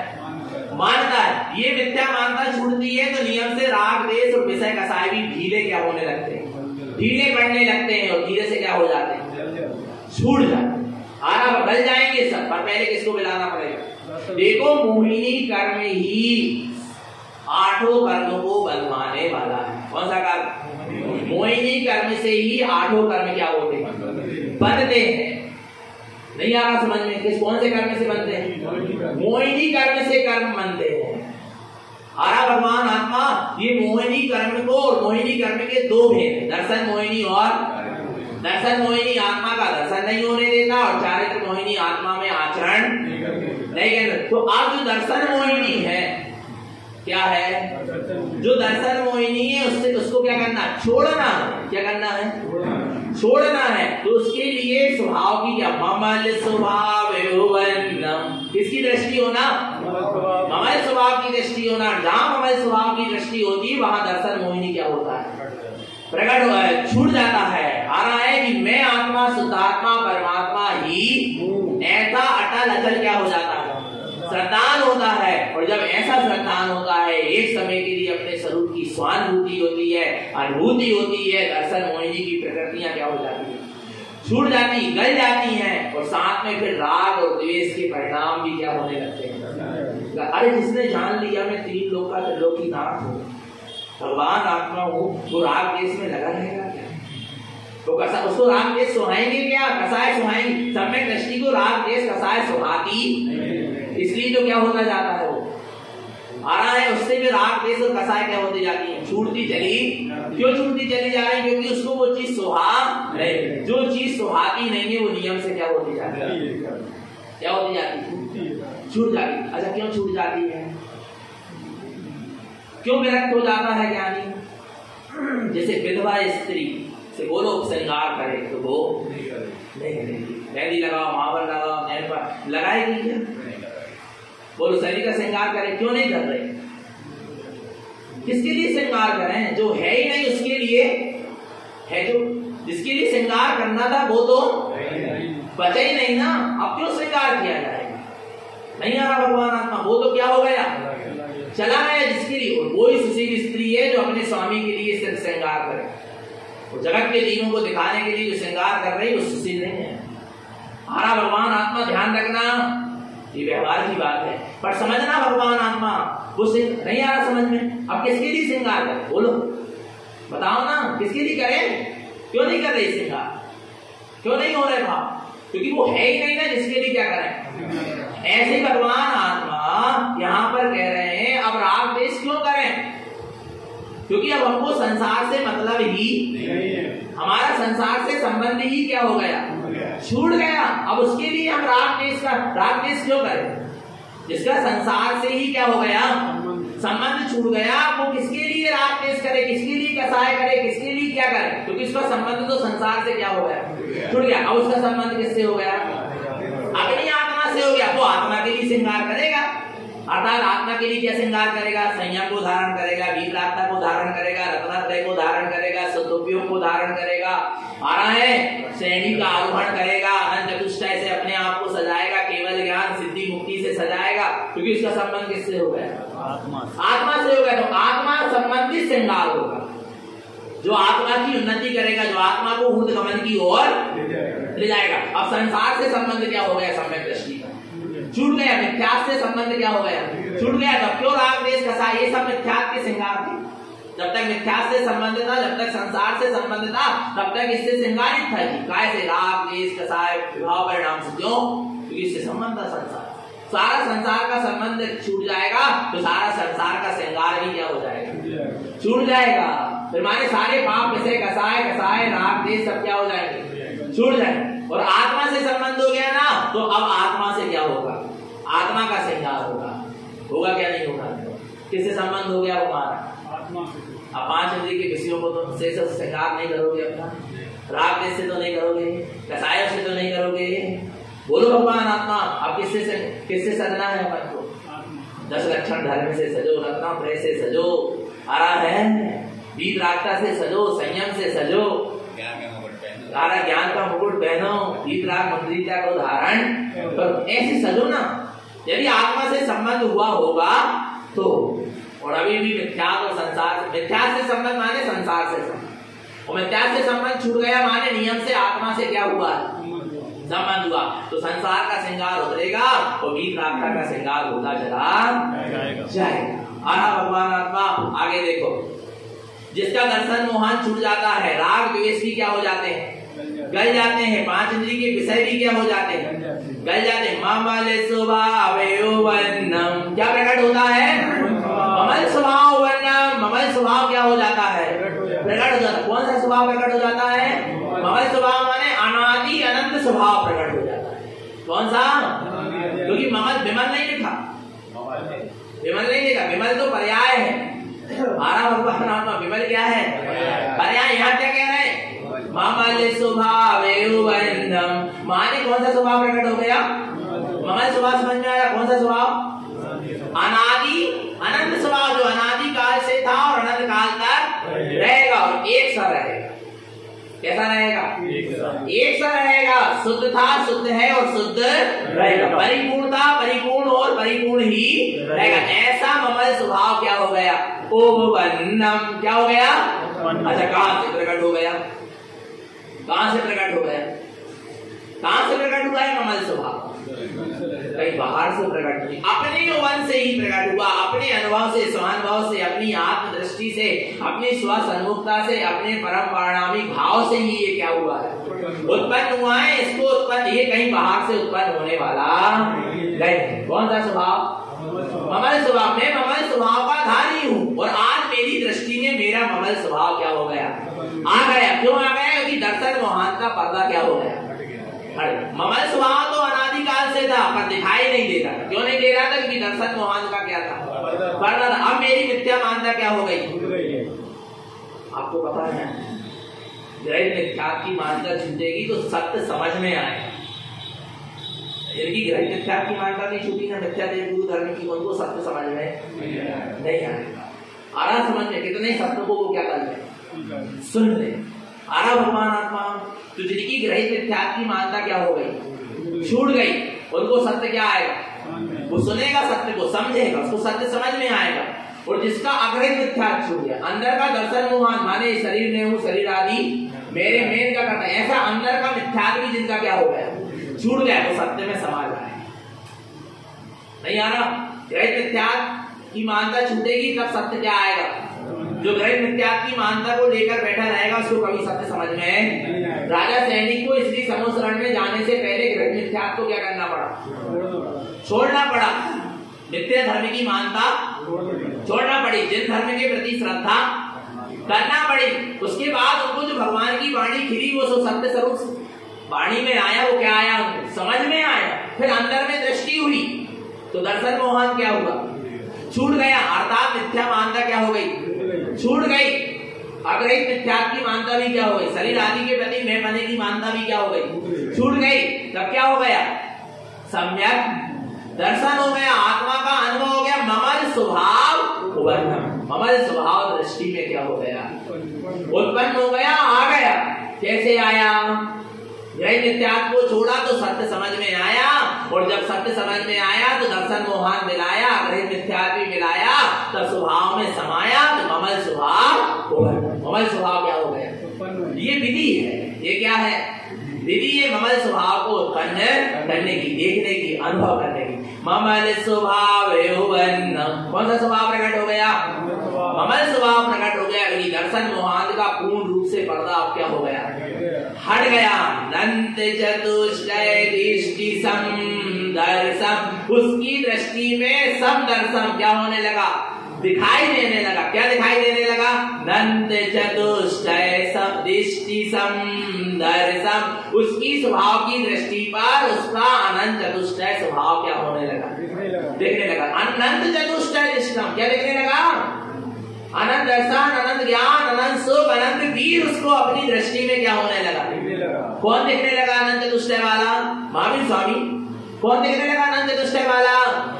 मानता है। ये मिथ्या मानता छूटती है तो नियम से राग देश और विषय कसाय भी ढीले क्या होने लगते हैं? ढीले पड़ने लगते हैं और धीरे से क्या हो जाते हैं? छूट जाते हैं। आरा बदल जाएंगे सब, पर पहले किसको मिलाना पड़ेगा? देखो, मोहिनी कर्म ही 8 कर्म को बंधवाने वाला है। कौन सा कर्म? मोहिनी कर्म से ही 8 कर्म क्या होते हैं? बनते हैं। नहीं आ रहा समझ में? किस कौन से कर्म से बनते हैं? मोहिनी कर्म से कर्म बनते हैं। आरा भगवान आत्मा ये मोहिनी कर्म को और मोहिनी कर्म के 2 भेद हैं, दर्शन मोहिनी और दर्शन मोहिनी आत्मा का दर्शन नहीं होने देता और चारित्र मोहिनी आत्मा में आचरण नहीं करता। तो अब जो दर्शन मोहिनी है क्या है? जो दर्शन मोहिनी है उससे उसको क्या करना? छोड़ना है। क्या करना है? छोड़ना है। तो उसके लिए स्वभाव की क्या? ममल स्वभाव, किसकी दृष्टि होना? ममल स्वभाव की दृष्टि होना। जहां ममल स्वभाव की दृष्टि होती है वहां दर्शन मोहिनी क्या होता है? प्रकट हुआ है, छूट जाता है। आ रहा है कि मैं आत्मा, शुद्धात्मा, परमात्मा ही ऐसा अटल अचल क्या हो जाता है? श्रद्धान होता है। और जब ऐसा श्रद्धान होता है, एक समय के लिए अपने स्वरूप की स्वानुभूति होती है, अनुभूति होती है, दर्शन मोहिनी की प्रकृतियां क्या हो जाती है? छूट जाती, गल जाती हैं। और साथ में फिर राग और द्वेष के परिणाम भी क्या होने लगते हैं? अरे जिसने जान लिया मैं 3 लोक का त्रिलोकीनाथ हूँ, भगवान आत्मा हूँ, वो राग द्वेष में लगा रहेगा क्या? तो उसको राग द्वेष सुहाएंगे क्या? कसाय सुहाएंगे। सम्यक दृष्टि को राग द्वेष कसाय सुहाती, इसलिए तो क्या होता जाता है? वो आ रहा है, उससे भी राग द्वेष और कसाय क्या होती जाती है? छूटती चली। क्यों छूटती चली जा रही है? क्योंकि उसको वो चीज सुहा नहीं। जो चीज सुहाती नहीं है वो नियम से क्या होती जाती है? क्या होती जाती है? छूट जाती। अच्छा, क्यों छूट जाती है? क्यों विरक्त हो जाता है ज्ञानी? जैसे विधवा स्त्री से बोलो श्रृंगार करे तो वो नहीं करेगी। मेहंदी लगाओ, मावर लगाओ, नैन पर लगाएगी क्या? बोलो शरीर का श्रृंगार करें, क्यों नहीं कर रहे? किसके लिए श्रृंगार करें? जो है ही नहीं उसके लिए है। जो जिसके लिए श्रृंगार करना था वो तो बचा ही नहीं ना, अब क्यों श्रृंगार किया जाएगा? नहीं आ रहा भगवान आत्मा, वो तो क्या हो गया? चला गया जिसके लिए। और वो ही सुशील स्त्री है जो अपने स्वामी के लिए सिर्फ श्रृंगार करे। और जगत के दीनों को दिखाने के लिए जो श्रृंगार कर रही है वो सुशील नहीं है। आ रहा भगवान आत्मा, ध्यान रखना, ये व्यवहार की बात है, पर समझना भगवान आत्मा वो नहीं आ रहा समझ में। अब किसके लिए श्रृंगार करें? बोलो, बताओ ना, किसके लिए करें? क्यों नहीं कर रहे श्रृंगार? क्यों नहीं हो रहे भाव? क्योंकि वो है ही नहीं ना जिसके लिए क्या करें। ऐसे भगवान आत्मा यहाँ पर कह रहे हैं अब राग द्वेष क्यों करें? क्योंकि अब हमको संसार से मतलब ही नहीं है, हमारा संसार से संबंध ही क्या हो गया, छूट गया। अब उसके लिए हम राग द्वेष क्यों करें? जिसका संसार से ही क्या हो गया, संबंध छूट गया, वो किसके लिए राग द्वेष करे, किसके लिए कसाय करे, किसके लिए क्या करे? क्योंकि उसका संबंध तो संसार से क्या हो गया, छूट गया। अब उसका संबंध किससे हो गया, अपनी आत्मा से हो गया। वो आत्मा के लिए श्रृंगार करेगा, अर्थात आत्मा के लिए क्या श्रृंगार करेगा, संयम को धारण करेगा, वीतरागता को धारण करेगा, रत्नात्रय को धारण करेगा, सदुपयोग को धारण करेगा, आ रहा है, श्रेणी का आरोहण करेगा, अनंत चतुष्टय से अपने आप को सजाएगा, केवल ज्ञान सिद्धि मुक्ति से सजाएगा, क्योंकि उसका संबंध किससे हो गया, आत्मा से हो गया। तो आत्मा संबंधित श्रृंगार होगा, जो आत्मा की उन्नति करेगा, जो आत्मा को ऊर्ध्वगमन की ओर ले जाएगा। अब संसार से संबंध क्या हो गया, सम्यक दृष्टि का छूट गया, मिथ्यात्व से संबंध क्या हो गया, छूट गया। तब क्यों राग द्वेष कसाय, ये सब मिथ्यात्व के श्रृंगार थे। जब तक मिथ्यात्व से संबंध था, जब तक संसार से संबंध था, तब तक इससे श्रृंगारित था जी। काय से, राग द्वेष कसाय विभाव परिणाम से। क्यों? क्योंकि इससे संबंध था संसार। सारा संसार का संबंध छूट जाएगा तो सारा संसार का श्रृंगार भी क्या हो जाएगा, छूट जाएगा। फिर माने सारे पाप विषय कसाय राग द्वेष सब क्या हो जाएंगे, छूट जाएंगे। और आत्मा से संबंध हो गया ना, तो अब आत्मा से क्या होगा, आत्मा का श्रृंगार होगा क्या नहीं होगा? किससे संबंध हो गया हमारा, आत्मा से। अब 5 इंद्रिय के विषयों को तो से श्रृंगार नहीं करोगे अपना, राग द्वेष से तो नहीं करोगे, कसाय से तो नहीं करोगे। बोलो भगवान आत्मा, अब किससे सजना है अपन को? 10 लक्षण धर्म से सजो, रत्नात्रय से सजो, आ रहा है, वीतरागता से सजो, संयम से सजो, सारा ज्ञान का मुकुट पहनो, वीतराग मंत्रिता को धारण करो, ऐसे सजो ना। यदि आत्मा से संबंध हुआ होगा तो, और अभी भी मिथ्यात्व और संसार, मिथ्यात्व से संबंध माने संसार से संबंध, और मिथ्यात्व से संबंध छूट गया माने नियम से आत्मा से क्या हुआ, संबंध हुआ। तो संसार का श्रृंगार उतरेगा और वीतरागता का श्रृंगार होता चला जाएगा। आना भगवान आत्मा, आगे देखो, जिसका दर्शन मोहन छूट जाता है, राग द्वेष भी क्या हो जाते हैं, गल जाते हैं, 5 इंद्रिय के विषय भी क्या हो जाते हैं, गल जाते हैं। ममल स्वभाव वर्णम, क्या प्रकट होता है, ममल स्वभाव वर्णम। ममल स्वभाव क्या हो जाता है, प्रकट हो जाता है। कौन सा स्वभाव प्रकट हो जाता है, ममल स्वभाव माने अनादि अनंत स्वभाव प्रकट हो जाता है। कौन सा, क्योंकि ममल विमल नहीं लिखा, विमल नहीं लिखा, विमल तो पर्याय है। आरा भगवान आत्मा विमल क्या है, पर्याय। यहाँ क्या कह रहे हैं, ममल स्वभाव वर्णम, माने कौन सा स्वभाव प्रकट हो गया, ममल स्वभाव समझ में आया। कौन सा स्वभाव, अनादि अनंत स्वभाव, जो अनादि काल से था और अनंत काल तक रहेगा और एक सा रहेगा। कैसा रहेगा, एक सा रहेगा, शुद्ध था, शुद्ध है और शुद्ध रहेगा, परिपूर्ण था, परिपूर्ण और परिपूर्ण ही रहेगा। ऐसा ममल स्वभाव क्या हो गया, ओम वर्णम, क्या हो गया। अच्छा, कहां से प्रकट हो गया, कहां से प्रकट हो गया, कहां से प्रकट हुआ है ममल स्वभाव, कहीं बाहर से प्रकट नहीं, अपने मन से ही प्रकट हुआ, अपने अनुभव से, स्वानुभव से, अपनी आत्म दृष्टि से, अपनी स्वसन्मुखता से, अपने परम परिणामी भाव से ही ये क्या हुआ है, उत्पन्न हुआ है। इसको उत्पन्न, ये कहीं बाहर से उत्पन्न होने वाला नहीं। कौन सा स्वभाव, ममल स्वभाव। मैं ममल स्वभाव का धारी हूँ और आज मेरी दृष्टि में मेरा ममल स्वभाव क्या हो गया, आ गया। क्यों आ गया, क्योंकि दर्शन मोहन का पर्दा क्या हो गया, ममल स्वभाव तो अनादिकाल से था पर दिखाई नहीं देता। क्यों नहीं दे रहा था, क्योंकि दर्शन मोहन का क्या था, पर्दा था। अब मेरी मिथ्या मानता क्या हो गई, आपको पता है, ग्रहित मिथ्या की मानता छूटेगी तो सत्य समझ में आएगा। जिनकी ग्रहित मिथ्या की मानता नहीं छूटी ना, मिथ्या देव गुरु धर्म की, उनको सत्य समझ में नहीं आएगा। आरा समझ में, कितने सत्य को वो क्या कर ले, सुन ले। आरा भगवान आत्मा, तो जिनकी ग्रहित मिथ्या की मानता क्या हो गई, छूट गई, उनको सत्य क्या आएगा, वो सुनेगा, सत्य को समझेगा, उसको सत्य समझ में आएगा। और जिसका अग्रहित मिथ्या छूट गया, अंदर का दर्शन मोहन माने शरीर में हूँ, शरीर आदि मेरे मेन का करता है, ऐसा अंदर का मिथ्या भी जिनका क्या हो गया, छूट गया, तो सत्य में समा जाए। नहीं आ रहा, ग्रहित मिथ्या की मानता छूटेगी तब सत्य क्या आएगा। जो ग्रहित मिथ्या की मानता को लेकर बैठा रहेगा उसको कभी सत्य समझ में। राजा सैनिक को इसलिए समुद्र में जाने से पहले ग्रहित मिथ्या को क्या करना पड़ा, छोड़ना पड़ा। नित्य धर्म की मानता छोड़ना पड़ी, जिन धर्म के प्रति श्रद्धा करना पड़ी। उसके बाद उनको जो भगवान की वाणी खिली वो सत्य स्वरूप वाणी में आया, वो क्या आया, समझ में आया। फिर अंदर में दृष्टि हुई तो दर्शन मोहन क्या हुआ, छूट गया। अर्थात मिथ्या मानता क्या हो गई, छूट गई। अग्रहित मिथ्यात्व की मानता भी क्या हो गई, शरीर आदि के प्रति मैं बने की मानता भी क्या हो गई, छूट गई। तब क्या हो गया, सम्यक दर्शन हो गया, आत्मा का अनुभव हो गया। ममल स्वभाव उबरना, ममल स्वभाव दृष्टि में क्या हो गया, उत्पन्न हो गया, आ गया। कैसे आया, ग्रह मिथ्यात्व को छोड़ा तो सत्य समझ में आया, और जब सत्य समझ में आया तो दर्शन मोहन मिलाया, ग्रह मिथ्यात्व भी मिलाया, तब स्वभाव में समाया तो ममल स्वभाव उबरना। ममल स्वभाव क्या हो गया, ये विधि है। ये क्या है, विधि है ममल स्वभाव को उत्पन्न करने की, देखने की, अनुभव करने की। ममल स्वभाव कौन सा स्वभाव प्रकट हो गया, ममल स्वभाव प्रकट हो गया। दर्शन मोहांत का पूर्ण रूप से पर्दा अब क्या हो गया, हट गया। अनंत चतुष्टय दृष्टि सम दर्शन, उसकी दृष्टि में सम दर्शन क्या होने लगा, दिखाई देने लगा। क्या दिखाई देने लगा, अनंत चतुष्टय दृष्टि सम दर्शन, उसकी स्वभाव की दृष्टि पर उसका अनंत चतुष्टय स्वभाव क्या होने लगा, देखने लगा। अनंत चतुष्टय दृष्टम क्या देखने लगा, अनंत दर्शन, अनंत ज्ञान, अनंत सुख, अनंत वीर उसको अपनी दृष्टि में क्या होने लगा, कौन देखने लगा, अनंत चतुष्टय वाला महावीर स्वामी। कौन देखने लगा अनंत चतुष्टय वाला,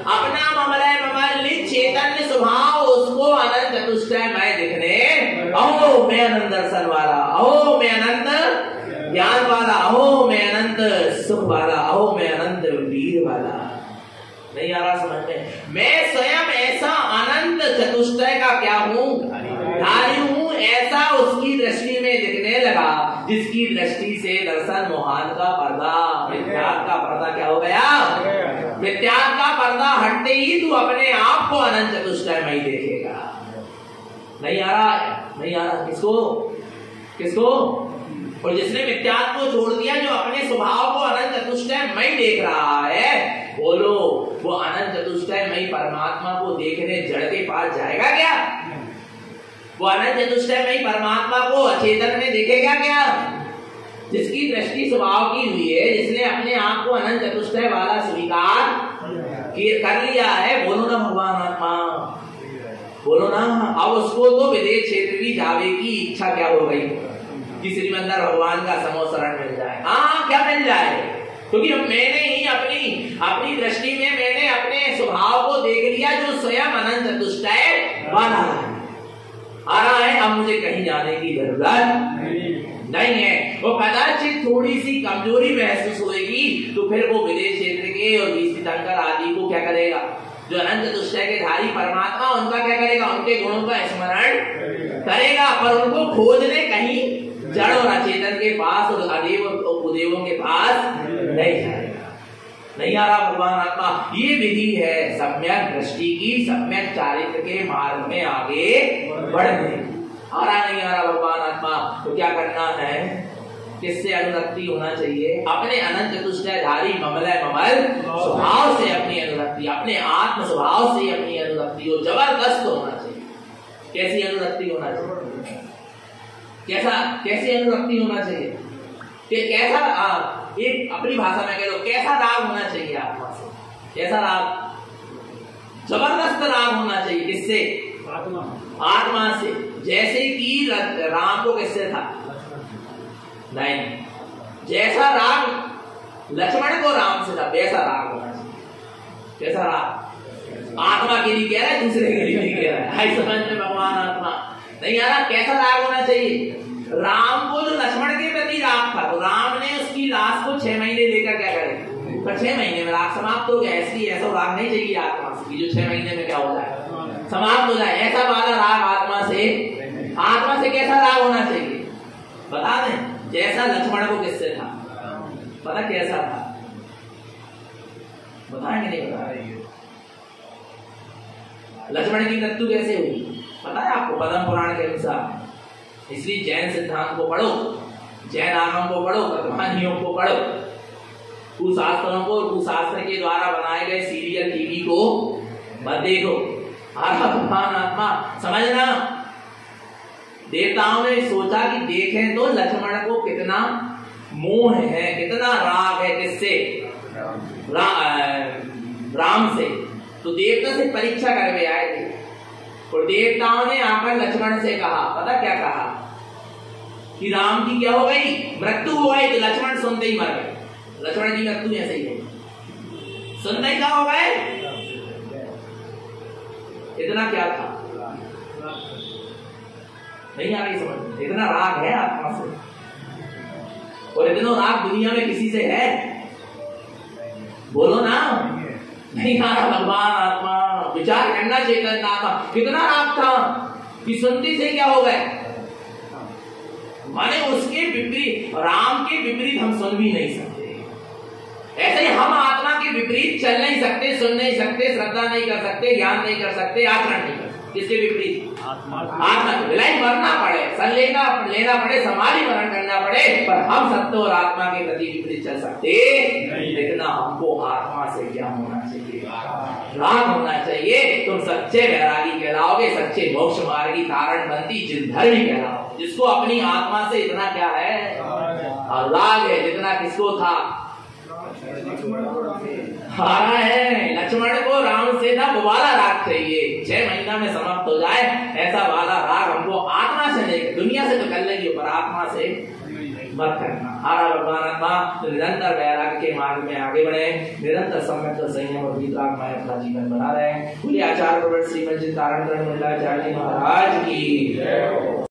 अपना ममलय ममल चैतन्य स्वभाव उसको अनंत चतुष्टय मैं दिखने, अहो मैं अनंत दर्शन वाला, अहो मैं अनंत ज्ञान वाला, अहो मैं अनंत सुख वाला, अहो मैं अनंत वीर वाला। नहीं आ रहा समझ में, मैं स्वयं ऐसा अनंत चतुष्टय का क्या हूँ, धारी हूँ, ऐसा उसकी दृष्टि में दिखने लगा, जिसकी दृष्टि से दर्शन मोहान का पर्दा, मिथ्यात्व का पर्दा क्या हो गया, मिथ्यात्व का पर्दा हटते ही तू अपने आप को अनंत चतुष्टय में ही देखेगा। नहीं आ रहा, नहीं आ रहा, किसको किसको, और जिसने मिथ्यात्व को छोड़ दिया, जो अपने स्वभाव को अनंत चतुष्टय में ही देख रहा है, बोलो वो अनंत चतुष्टय में परमात्मा को देखने जड़ के पास जाएगा क्या, वो अनंत चतुष्टय में परमात्मा को अचेतन में देखेगा क्या। जिसकी दृष्टि स्वभाव की हुई है, जिसने अपने आप को अनंत चतुष्टय वाला स्वीकार कर लिया है, बोलो ना भगवान आत्मा, बोलो ना। अब उसको तो विदेश क्षेत्र भी जावे की इच्छा क्या हो गई कि श्रीमंदर भगवान का समोसरण मिल जाए। हाँ क्या मिल जाए, क्योंकि मैंने ही अपनी दृष्टि में मैंने अपने स्वभाव को देख लिया, जो स्वयं अनंत चतुष्टय वाला है। आ रहा है, अब मुझे कहीं जाने की जरूरत नहीं है। वो कदाचित थोड़ी सी कमजोरी महसूस होगी तो फिर वो विदेश क्षेत्र के और तीर्थंकर आदि को क्या करेगा, जो अनंत चतुष्टय के धारी परमात्मा, उनका क्या करेगा, उनके गुणों का स्मरण करेगा, पर उनको खोजने कहीं जड़ और अचेतन के पास और अदेव और कुदेवों के पास नहीं जाएगा। नहीं आ रहा भगवान आत्मा, ये विधि है सम्यक दृष्टि की, सम्यक चारित्र के मार्ग में आगे बढ़ने। आ रहा नहीं आ रहा भगवान आत्मा, तो क्या करना है, किससे अनुरक्ति होना चाहिए, अपने अनंत चतुष्टयधारी ममलय ममल स्वभाव से अपनी अनुरक्ति, अपने आत्म स्वभाव से अपनी अनुरक्ति हो, जबरदस्त होना चाहिए। कैसी अनुरक्ति होना चाहिए, कैसी अनुरक्ति होना चाहिए, कि कैसा, एक अपनी भाषा में कह लो, कैसा राग होना चाहिए आत्मा से, कैसा राग, जबरदस्त राग होना चाहिए। किससे, आत्मा से। जैसे कि राम को किससे था, नहीं, जैसा राग लक्ष्मण को राम से था, वैसा राग होना चाहिए। कैसा राग, आत्मा के लिए कह रहा है, दूसरे के लिए नहीं कह रहा है, समझ में भगवान आत्मा नहीं आ रहा। कैसा राग होना चाहिए, राम को जो लक्ष्मण के प्रति राग था, तो राम ने उसकी लाश को 6 महीने लेकर क्या करे, पर 6 महीने में राग समाप्त हो गया। ऐसी ऐसा राग नहीं चाहिए आत्मा से कि जो 6 महीने में क्या हो जाए, समाप्त हो जाए। ऐसा वाला राग आत्मा से कैसा राग होना चाहिए, बता दें। जैसा लक्ष्मण को किससे था, पता कैसा था, बताएंगे नहीं बताएंगे। लक्ष्मण की मृत्यु कैसे हुई पता है आपको, पद्म पुराण के अनुसार। इसलिए जैन सिद्धांत को पढ़ो, जैन आगम को पढ़ो, कथानियों को पढ़ो, कुशास्त्रों को, कुशास्त्र के द्वारा बनाए गए सीरियल टीवी को मत देखो। भगवान आत्मा समझना, देवताओं ने सोचा कि देखें तो लक्ष्मण को कितना मोह है, कितना राग है, किससे? राम से। तो देवता से परीक्षा करके आए थे और देवताओं ने आकर लक्ष्मण से कहा, पता क्या कहा? कि राम की क्या हो गई? मृत्यु हो गई। तो लक्ष्मण सुनते ही मर गए। लक्ष्मण की मृत्यु ऐसे ही है, सुनते ही क्या हो गए? इतना क्या था? नहीं आ रही समझ? इतना राग है आत्मा से, और इतना राग दुनिया में किसी से है? बोलो ना। नहीं आ रहा। भगवान आत्मा विचार करना चाहिए। आत्मा कितना राग था कि सुनते से क्या हो गए? माने उसके विपरीत, राम के विपरीत हम सुन भी नहीं सकते। ऐसे ही हम आत्मा के विपरीत चल नहीं सकते, सुन नहीं सकते, श्रद्धा नहीं कर सकते, ज्ञान नहीं कर सकते, आचरण नहीं कर सकते। किसके विपरीत? आत्मा के। विलय मरना पड़े, सन लेना पड़े, समाधि मरण करना पड़े, पर हम सत्य और आत्मा के प्रति विपरीत चल सकते नहीं। लेकिन हमको आत्मा से क्या होना चाहिए? राग होना चाहिए। तुम सच्चे वैरागी कहलाओगे, सच्चे मोक्ष मार्गी तारण बंती जिनधर्मी कहलाओगे। जिसको अपनी आत्मा से इतना क्या है? राग है, जितना किसको था? हारा है। लक्ष्मण को राम से था वो वाला राग चाहिए, 6 महीना में समाप्त हो जाए ऐसा वाला राग हमको आत्मा से नहीं। दुनिया से तो कर लेंगे पर आत्मा से मत करना। हारा भगवान आत्मा। तो निरंतर वैराग के मार्ग में आगे बढ़े, निरंतर सम्यक संयम और वितराग में अपना जीवन बना रहे। आचार्य श्रीमद जी तारण महाराज की